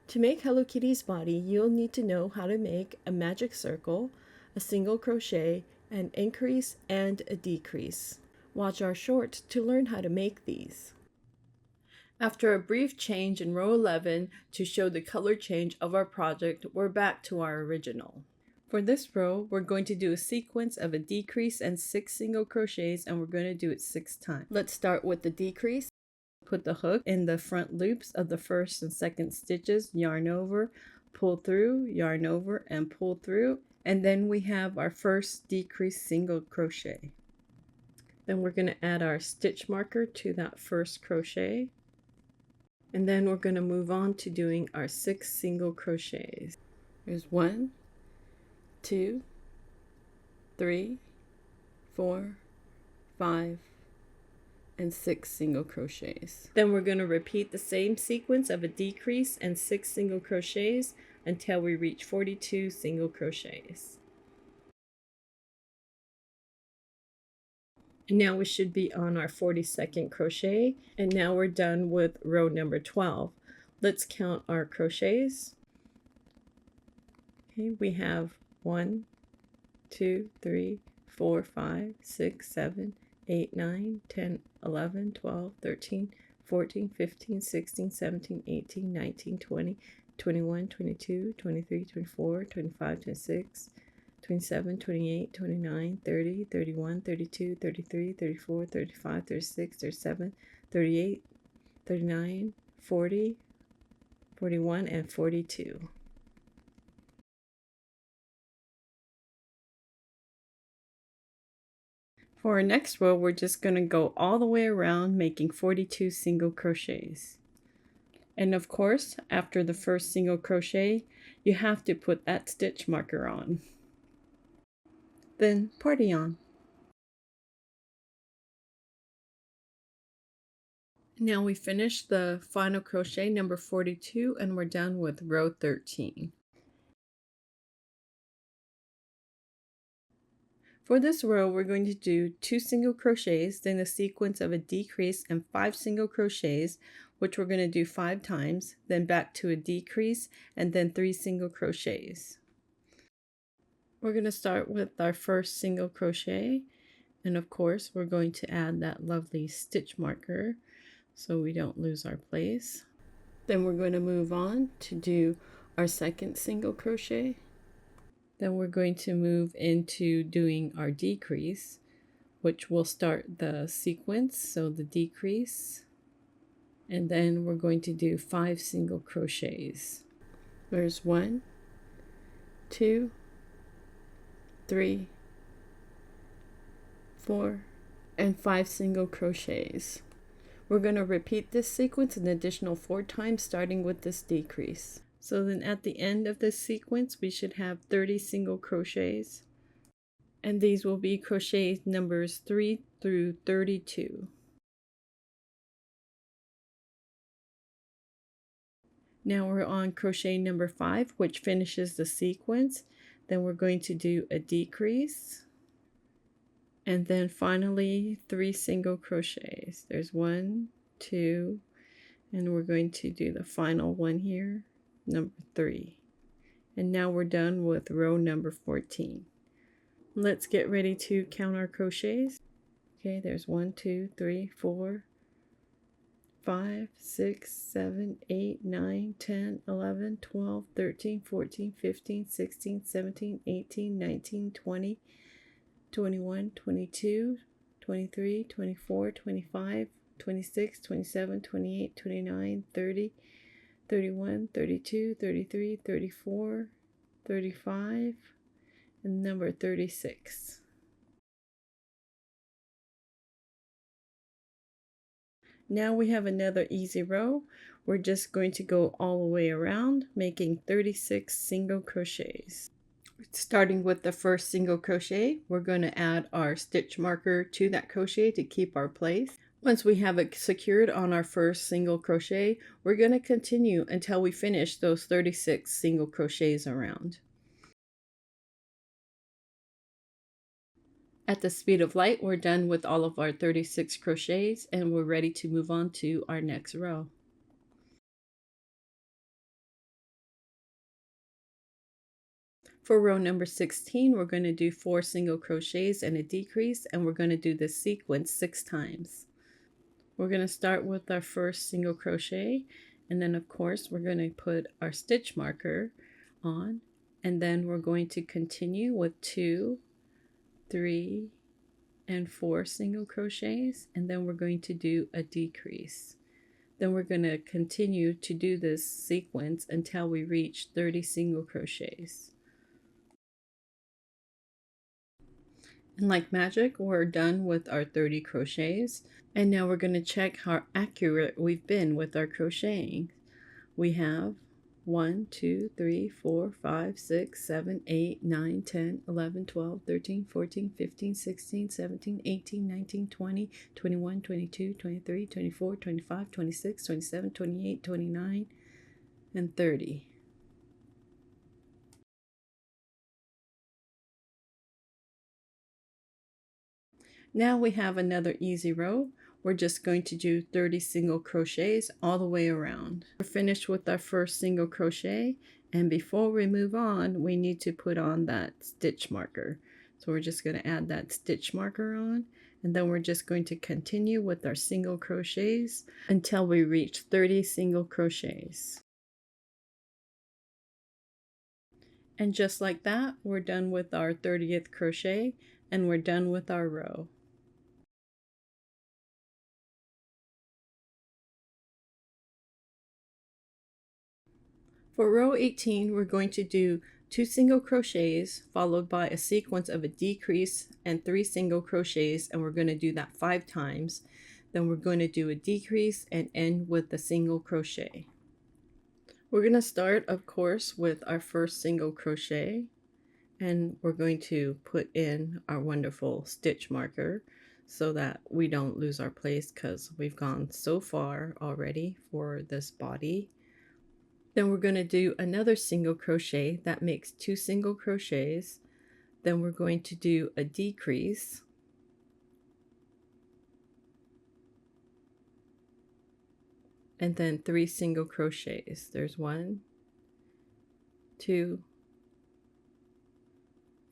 To make Hello Kitty's body, you'll need to know how to make a magic circle, a single crochet, an increase, and a decrease. Watch our short to learn how to make these. After a brief change in row 11 to show the color change of our project, we're back to our original. For this row, we're going to do a sequence of a decrease and 6 single crochets, and we're going to do it 6 times. Let's start with the decrease. Put the hook in the front loops of the first and second stitches, yarn over, pull through, yarn over, and pull through, and then we have our first decrease single crochet. Then we're going to add our stitch marker to that first crochet, and then we're going to move on to doing our 6 single crochets. There's 1, 2, 3, 4, 5, and 6 single crochets. Then we're going to repeat the same sequence of a decrease and 6 single crochets until we reach 42 single crochets. And now we should be on our 42nd crochet, and now we're done with row number 12. Let's count our crochets. Okay, we have 1, 2, 3, 4, 5, 6, 7, 8, 9, 10, 11, 12, 13, 14, 15, 16, 17, 18, 19, 20, 21, 22, 23, 24, 25, 26, 27, 28, 29, 30, 31, 32, 33, 34, 35, 36, 37, 38, 39, 40, 41, and 42. For our next row, we're just going to go all the way around, making 42 single crochets. And of course, after the first single crochet, you have to put that stitch marker on. Then party on. Now we finished the final crochet number 42, and we're done with row 13. For this row, we're going to do 2 single crochets, then a sequence of a decrease and 5 single crochets, which we're going to do 5 times, then back to a decrease, and then 3 single crochets. We're going to start with our first single crochet, and of course, we're going to add that lovely stitch marker so we don't lose our place. Then we're going to move on to do our second single crochet. Then we're going to move into doing our decrease, which will start the sequence, so the decrease, and then we're going to do 5 single crochets. There's 1, 2, 3, 4, and 5 single crochets. We're going to repeat this sequence an additional 4 times, starting with this decrease. So then at the end of this sequence, we should have 30 single crochets. And these will be crochet numbers 3 through 32. Now we're on crochet number 5, which finishes the sequence. Then we're going to do a decrease. And then finally 3 single crochets. There's 1, 2, and we're going to do the final one here, number 3. And now we're done with row number 14. Let's get ready to count our crochets. Okay, there's 1, 2, 3, 4, 5, 6, 7, 8, 9, 10, 11, 12, 13, 14, 15, 16, 17, 18, 19, 20, 21, 22, 23, 24, 25, 26, 27, 28, 29, 30, 31, 32, 33, 34, 35, and number 36. Now we have another easy row. We're just going to go all the way around, making 36 single crochets. Starting with the first single crochet, we're going to add our stitch marker to that crochet to keep our place. Once we have it secured on our first single crochet, we're going to continue until we finish those 36 single crochets around. At the speed of light, we're done with all of our 36 crochets, and we're ready to move on to our next row. For row number 16, we're going to do 4 single crochets and a decrease, and we're going to do this sequence 6 times. We're going to start with our first single crochet, and then of course we're going to put our stitch marker on, and then we're going to continue with 2, 3, and 4 single crochets, and then we're going to do a decrease. Then we're going to continue to do this sequence until we reach 30 single crochets. And like magic, we're done with our 30 crochets. And now we're going to check how accurate we've been with our crocheting. We have 1, 2, 3, 4, 5, 6, 7, 8, 9, 10, 11, 12, 13, 14, 15, 16, 17, 18, 19, 20, 21, 22, 23, 24, 25, 26, 27, 28, 29, and 30. Now we have another easy row. We're just going to do 30 single crochets all the way around. We're finished with our first single crochet, and before we move on, we need to put on that stitch marker. So we're just going to add that stitch marker on, and then we're just going to continue with our single crochets until we reach 30 single crochets. And just like that, we're done with our 30th crochet, and we're done with our row. For row 18, we're going to do 2 single crochets followed by a sequence of a decrease and 3 single crochets, and we're going to do that 5 times. Then we're going to do a decrease and end with a single crochet. We're going to start, of course, with our first single crochet, and we're going to put in our wonderful stitch marker so that we don't lose our place, because we've gone so far already for this body. Then we're going to do another single crochet that makes 2 single crochets. Then we're going to do a decrease. And then 3 single crochets. There's 1, 2,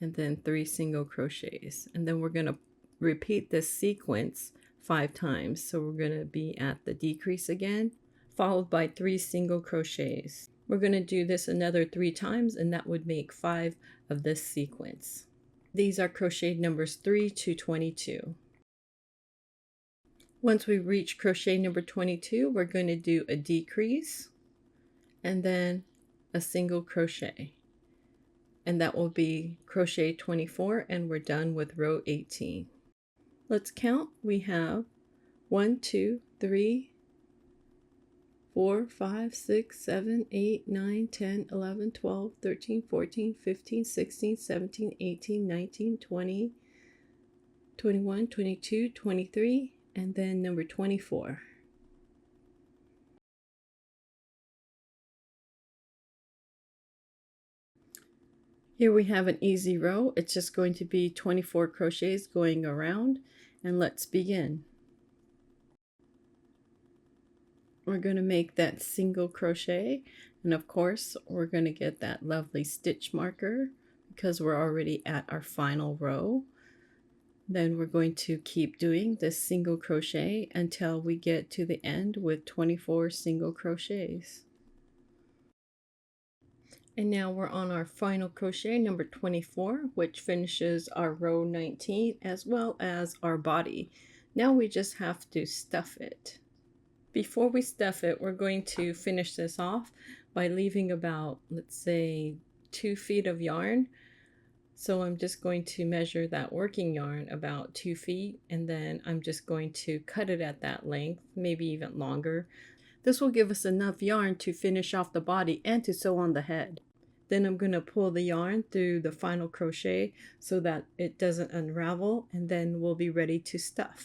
and then 3 single crochets. And then we're going to repeat this sequence 5 times. So we're going to be at the decrease again, followed by 3 single crochets. We're going to do this another 3 times, and that would make 5 of this sequence. These are crochet numbers 3 to 22. Once we reach crochet number 22, we're going to do a decrease and then a single crochet. And that will be crochet 24, and we're done with row 18. Let's count. We have 1, 2, 3, 4, 5, 6, 7, 8, 9, 10, 11, 12, 13, 14, 15, 16, 17, 18, 19, 20, 21, 22, 23, and then number 24. Here we have an easy row. It's just going to be 24 crochets going around, and let's begin. We're going to make that single crochet, and of course we're going to get that lovely stitch marker because we're already at our final row. Then we're going to keep doing this single crochet until we get to the end with 24 single crochets. And now we're on our final crochet number 24, which finishes our row 19 as well as our body. Now we just have to stuff it. Before we stuff it, we're going to finish this off by leaving about, let's say, 2 feet of yarn. So I'm just going to measure that working yarn about 2 feet, and then I'm just going to cut it at that length, maybe even longer. This will give us enough yarn to finish off the body and to sew on the head. Then I'm going to pull the yarn through the final crochet so that it doesn't unravel, and then we'll be ready to stuff.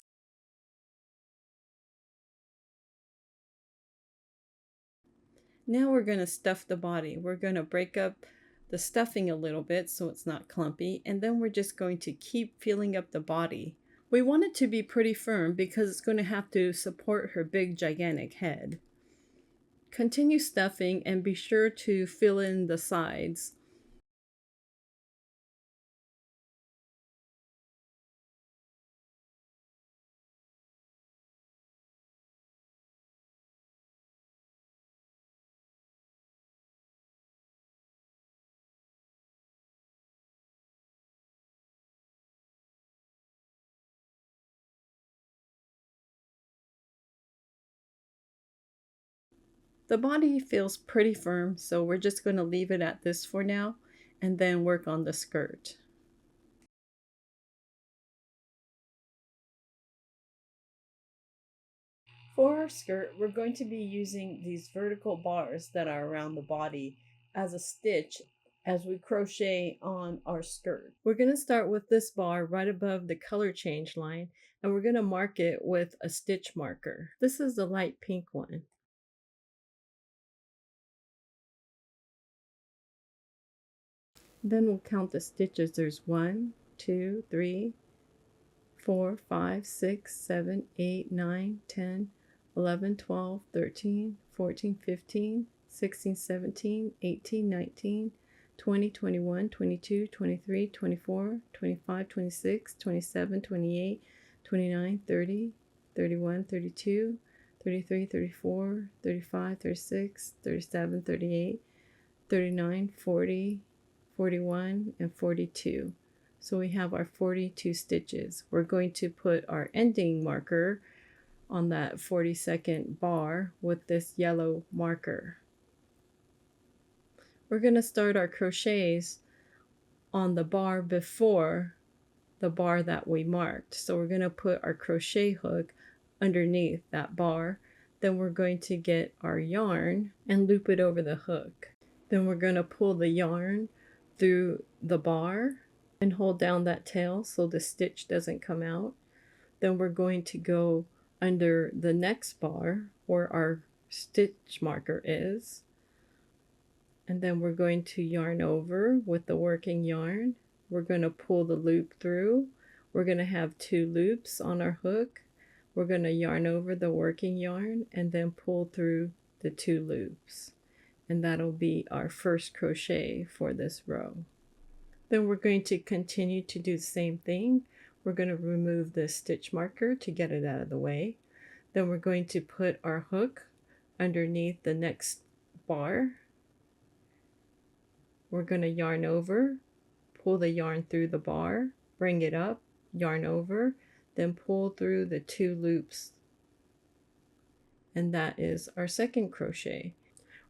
Now we're going to stuff the body. We're going to break up the stuffing a little bit so it's not clumpy, and then we're just going to keep filling up the body. We want it to be pretty firm because it's going to have to support her big gigantic head. Continue stuffing and be sure to fill in the sides. The body feels pretty firm, so we're just going to leave it at this for now and then work on the skirt. For our skirt, we're going to be using these vertical bars that are around the body as a stitch as we crochet on our skirt. We're going to start with this bar right above the color change line, and we're going to mark it with a stitch marker. This is the light pink one. Then we'll count the stitches. There's 1, 2, 3, 4, 5, 6, 7, 8, 9, 10, 11, 12, 13, 14, 15, 16, 17, 18, 19, 20, 21, 22, 23, 24, 25, 26, 27, 28, 29, 30, 31, 32, 33, 34, 35, 36, 37, 38, 39, 40, 41, and 42. So we have our 42 stitches. We're going to put our ending marker on that 42nd bar with this yellow marker. We're going to start our crochets on the bar before the bar that we marked. So we're going to put our crochet hook underneath that bar. Then we're going to get our yarn and loop it over the hook. Then we're going to pull the yarn through the bar and hold down that tail so the stitch doesn't come out. Then we're going to go under the next bar where our stitch marker is, and then we're going to yarn over with the working yarn. We're going to pull the loop through. We're going to have 2 loops on our hook. We're going to yarn over the working yarn and then pull through the 2 loops, and that'll be our first crochet for this row. Then we're going to continue to do the same thing. We're going to remove the stitch marker to get it out of the way. Then we're going to put our hook underneath the next bar. We're going to yarn over, pull the yarn through the bar, bring it up, yarn over, then pull through the 2 loops. And that is our second crochet.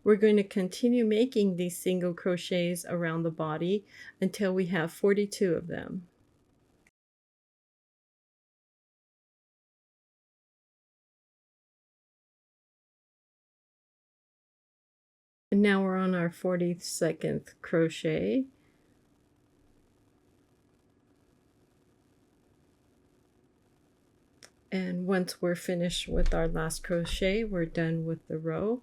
We're going to continue making these single crochets around the body until we have 42 of them. And now we're on our 42nd crochet. And once we're finished with our last crochet, we're done with the row.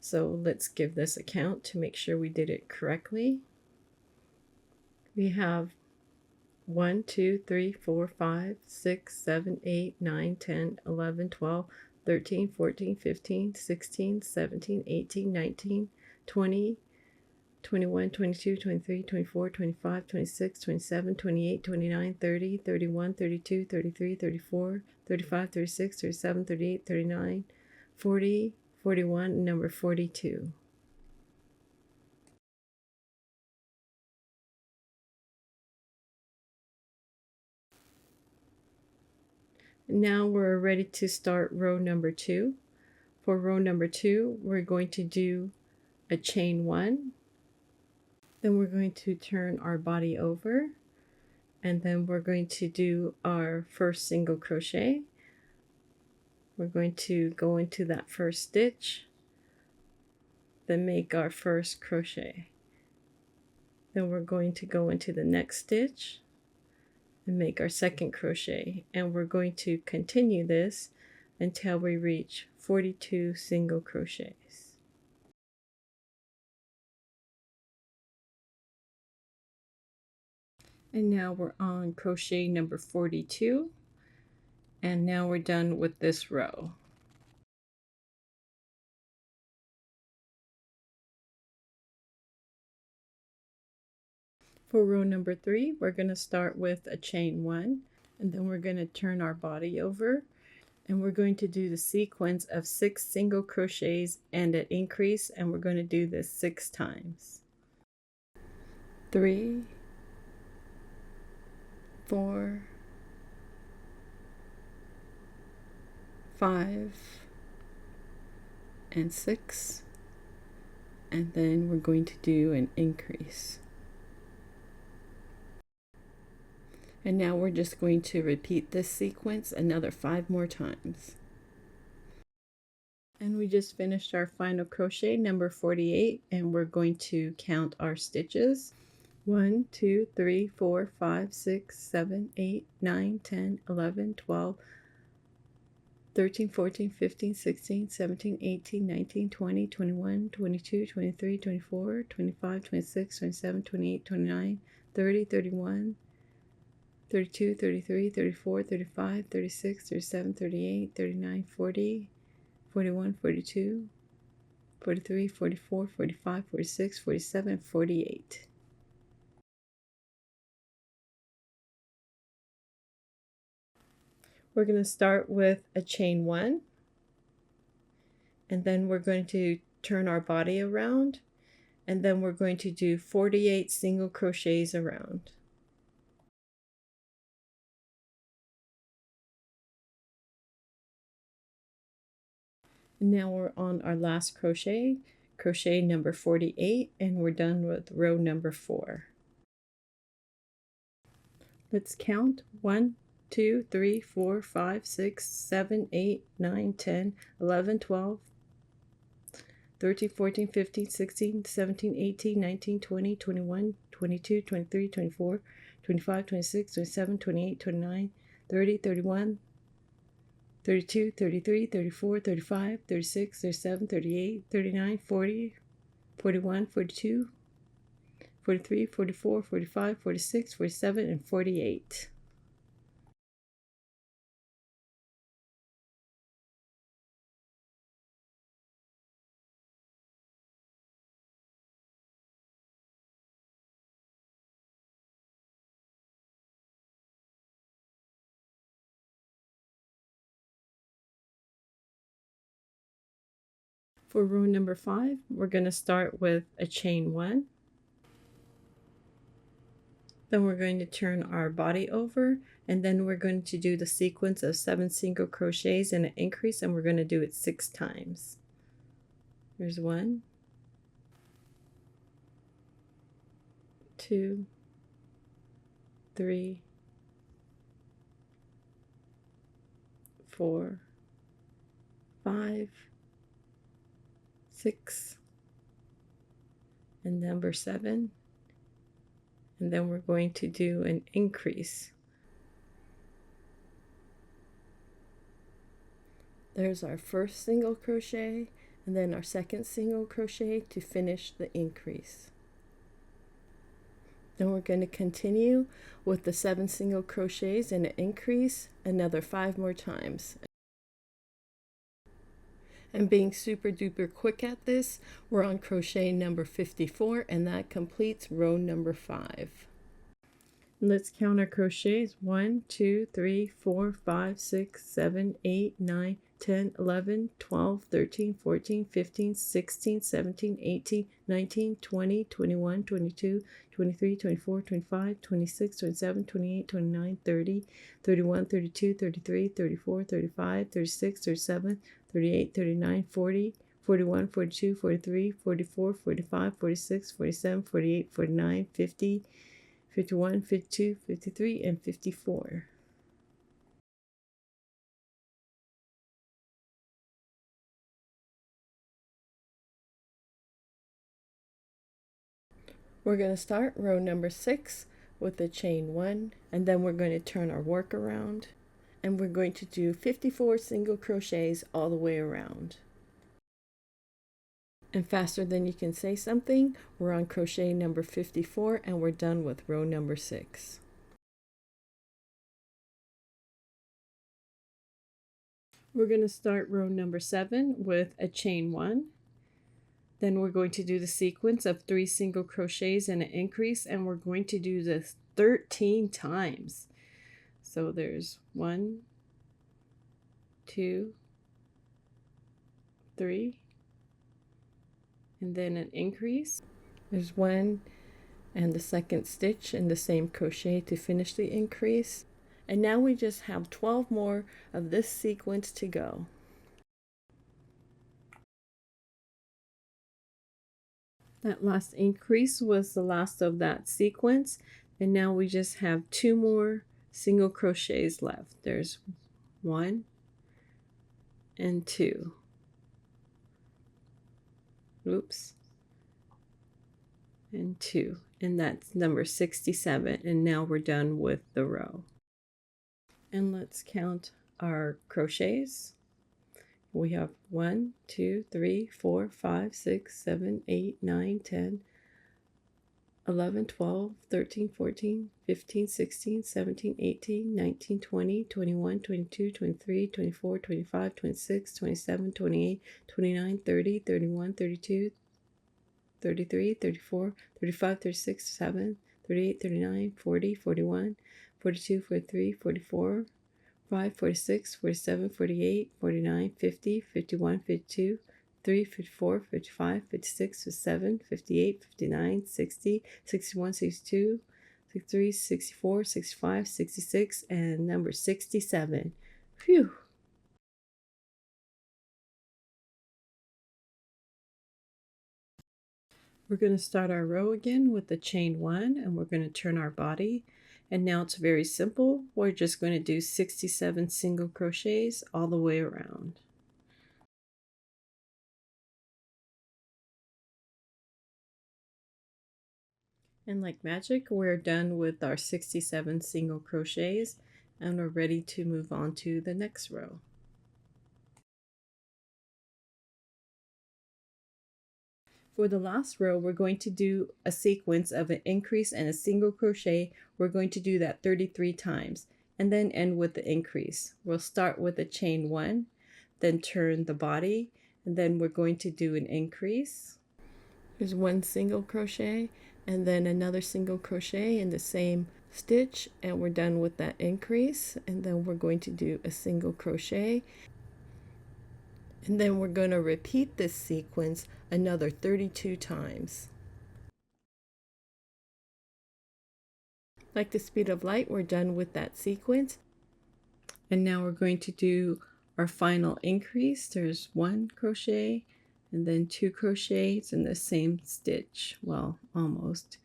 So let's give this a count to make sure we did it correctly. We have 1, 2, 3, 4, 5, 6, 7, 8, 9, 10, 11, 12, 13, 14, 15, 16, 17, 18, 19, 20, 21, 22, 23, 24, 25, 26, 27, 28, 29, 30, 31, 32, 33, 34, 35, 36, 37, 38, 39, 40, 41, number 42. Now we're ready to start row number 2. For row number 2, we're going to do a chain 1. Then we're going to turn our body over, and then we're going to do our first single crochet. We're going to go into that first stitch, then make our first crochet. Then we're going to go into the next stitch and make our second crochet, and we're going to continue this until we reach 42 single crochets. And now we're on crochet number 42, and now we're done with this row. For row number 3, we're going to start with a chain 1, and then we're going to turn our body over, and we're going to do the sequence of 6 single crochets and an increase, and we're going to do this 6 times. 3, 4, 5, and 6, and then we're going to do an increase. And now we're just going to repeat this sequence another 5 more times. And we just finished our final crochet number 48, and we're going to count our stitches. 1, 2, 3, 4, 5, 6, 7, 8, 9, 10, 11, 12, 13, 14, 15, 16, 17, 18, 19, 20, 21, 22, 23, 24, 25, 26, 27, 28, 29, 30, 31, 32, 33, 34, 35, 36, 37, 38, 39, 40, 41, 42, 43, 44, 45, 46, 47, 48. We're going to start with a chain 1, and then we're going to turn our body around, and then we're going to do 48 single crochets around. Now we're on our last crochet, crochet number 48, and we're done with row number 4. Let's count 1, 2, 3, 4, 5, 6, 7, 8, 9, 10, 11, 12, 13, 14, 15, 16, 17, 18, 19, 20, 21, 22, 23, 24, 25, 26, 27, 28, 29, 30, 31, 32, 33, 34, 35, 36, 37, 38, 39, 40, 41, 42, 43, 44, 45, 46, 47, and 48. For row number 5, we're going to start with a chain 1. Then we're going to turn our body over, and then we're going to do the sequence of 7 single crochets and an increase, and we're going to do it 6 times. There's 1, 2, 3, 4, 5, 6, and number 7, and then we're going to do an increase. There's our first single crochet, and then our second single crochet to finish the increase. Then we're going to continue with the 7 single crochets and an increase another 5 more times. And being super duper quick at this, we're on crochet number 54, and that completes row number 5. Let's count our crochets. 1, 2, 3, 4, 5, 6, 7, 8, 9, 10, 11, 12, 13, 14, 15, 16, 17, 18, 19, 20, 21, 22, 23, 24, 25, 26, 27, 28, 29, 30, 31, 32, 33, 34, 35, 36, 37, 38, 39, 40, 41, 42, 43, 44, 45, 46, 47, 48, 49, 50, 51, 52, 53, and 54. We're going to start row number 6 with the chain 1, and then we're going to turn our work around, and we're going to do 54 single crochets all the way around. And faster than you can say something, we're on crochet number 54, and we're done with row number 6. We're going to start row number 7 with a chain 1. Then we're going to do the sequence of 3 single crochets and an increase, and we're going to do this 13 times. So there's 1, 2, 3, and then an increase. There's 1 and the second stitch in the same crochet to finish the increase. And now we just have 12 more of this sequence to go. That last increase was the last of that sequence, and now we just have 2 more single crochets left. There's 1 and 2. Oops. And 2, and that's number 67, and now we're done with the row. And let's count our crochets. We have 1, 2, 3, 4, 5, 6, 7, 8, 9, 10, 11, 12, 13, 14, 15, 16, 17, 18, 19, 20, 21, 22, 23, 24, 25, 26, 27, 28, 29, 30, 31, 32, 33, 34, 35, 36, 37, 38, 39, 40, 41, 42, 43, 44, 5, 46, 47, 48, 49, 50, 51, 52, 3, 54, 55, 56, 57, 58, 59, 60, 61, 62, 63, 64, 65, 66, and number 67. Phew! We're going to start our row again with the chain 1, and we're going to turn our body. And now it's very simple. We're just going to do 67 single crochets all the way around. And like magic, we're done with our 67 single crochets, and we're ready to move on to the next row. For the last row, we're going to do a sequence of an increase and a single crochet. We're going to do that 33 times and then end with the increase. We'll start with a chain 1, then turn the body, and then we're going to do an increase. There's 1 single crochet and then another single crochet in the same stitch, and we're done with that increase. And then we're going to do a single crochet, and then we're going to repeat this sequence another 32 times. Like the speed of light, we're done with that sequence. And now we're going to do our final increase. There's 1 crochet and then 2 crochets in the same stitch. Well, almost.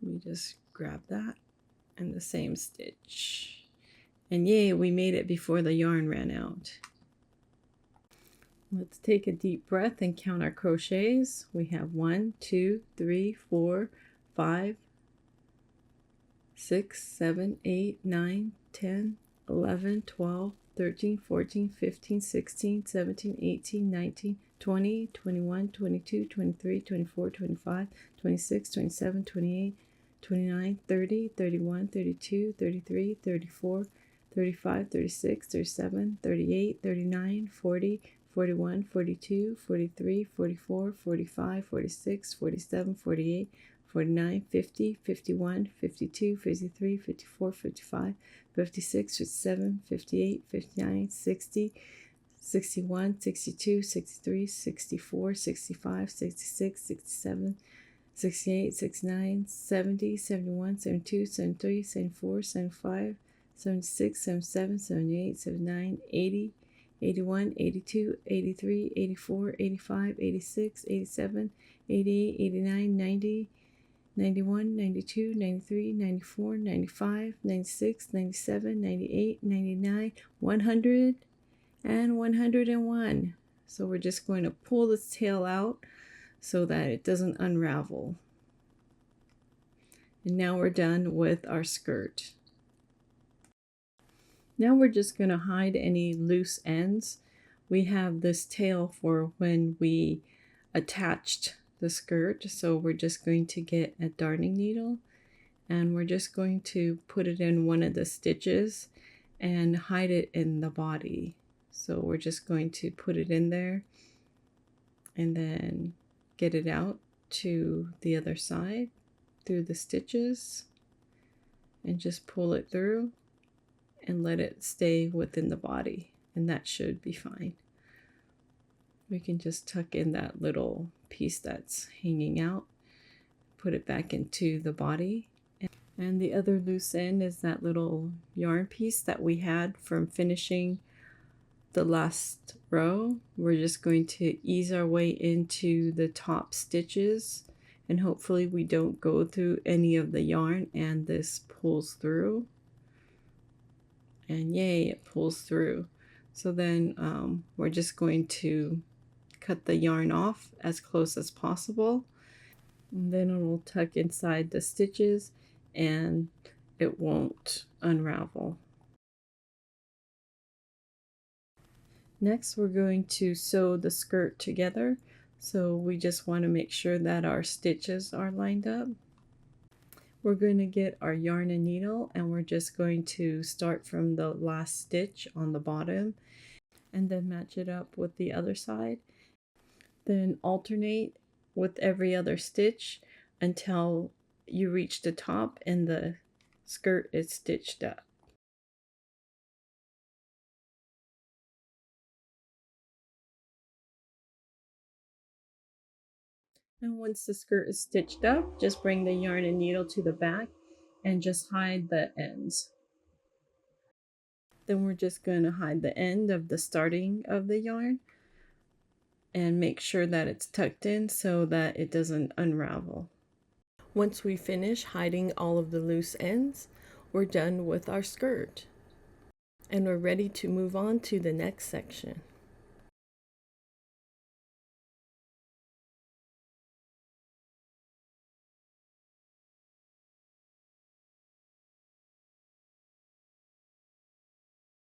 Let me just grab that, and the same stitch. And yay, we made it before the yarn ran out. Let's take a deep breath and count our crochets. We have 1, 2, 3, 4, 5, 6, 7, 8, 9, 10, 11, 12, 13, 14, 15, 16, 17, 18, 19, 20, 21, 22, 23, 24, 25, 26, 27, 28, 29, 30, 31, 32, 33, 34, 35, 36, 37, 38, 39, 40, 41, 42, 43, 44, 45, 46, 47, 48, 49, 50, 51, 52, 53, 54, 55, 56, 57, 58, 59, 60, 61, 62, 63, 64, 65, 66, 67, 68, 69, 70, 71, 72, 73, 74, 75, 76, 77, 78, 79, 80, 81, 82, 83, 84, 85, 86, 87, 88, 89, 90, 91, 92, 93, 94, 95, 96, 97, 98, 99, 100, and 101. So we're just going to pull this tail out so that it doesn't unravel. And now we're done with our skirt. Now we're just going to hide any loose ends. We have this tail for when we attached the skirt, so we're just going to get a darning needle and we're just going to put it in one of the stitches and hide it in the body. So we're just going to put it in there and then get it out to the other side through the stitches and just pull it through and let it stay within the body, and that should be fine. We can just tuck in that little piece that's hanging out, put it back into the body. And the other loose end is that little yarn piece that we had from finishing the last row. We're just going to ease our way into the top stitches and hopefully we don't go through any of the yarn and this pulls through. And yay, it pulls through. So then we're just going to cut the yarn off as close as possible. And then it will tuck inside the stitches and it won't unravel. Next, we're going to sew the skirt together. So we just want to make sure that our stitches are lined up. We're going to get our yarn and needle, and we're just going to start from the last stitch on the bottom and then match it up with the other side. Then alternate with every other stitch until you reach the top and the skirt is stitched up. And once the skirt is stitched up, just bring the yarn and needle to the back and just hide the ends. Then we're just going to hide the end of the starting of the yarn and make sure that it's tucked in so that it doesn't unravel. Once we finish hiding all of the loose ends, we're done with our skirt. And we're ready to move on to the next section.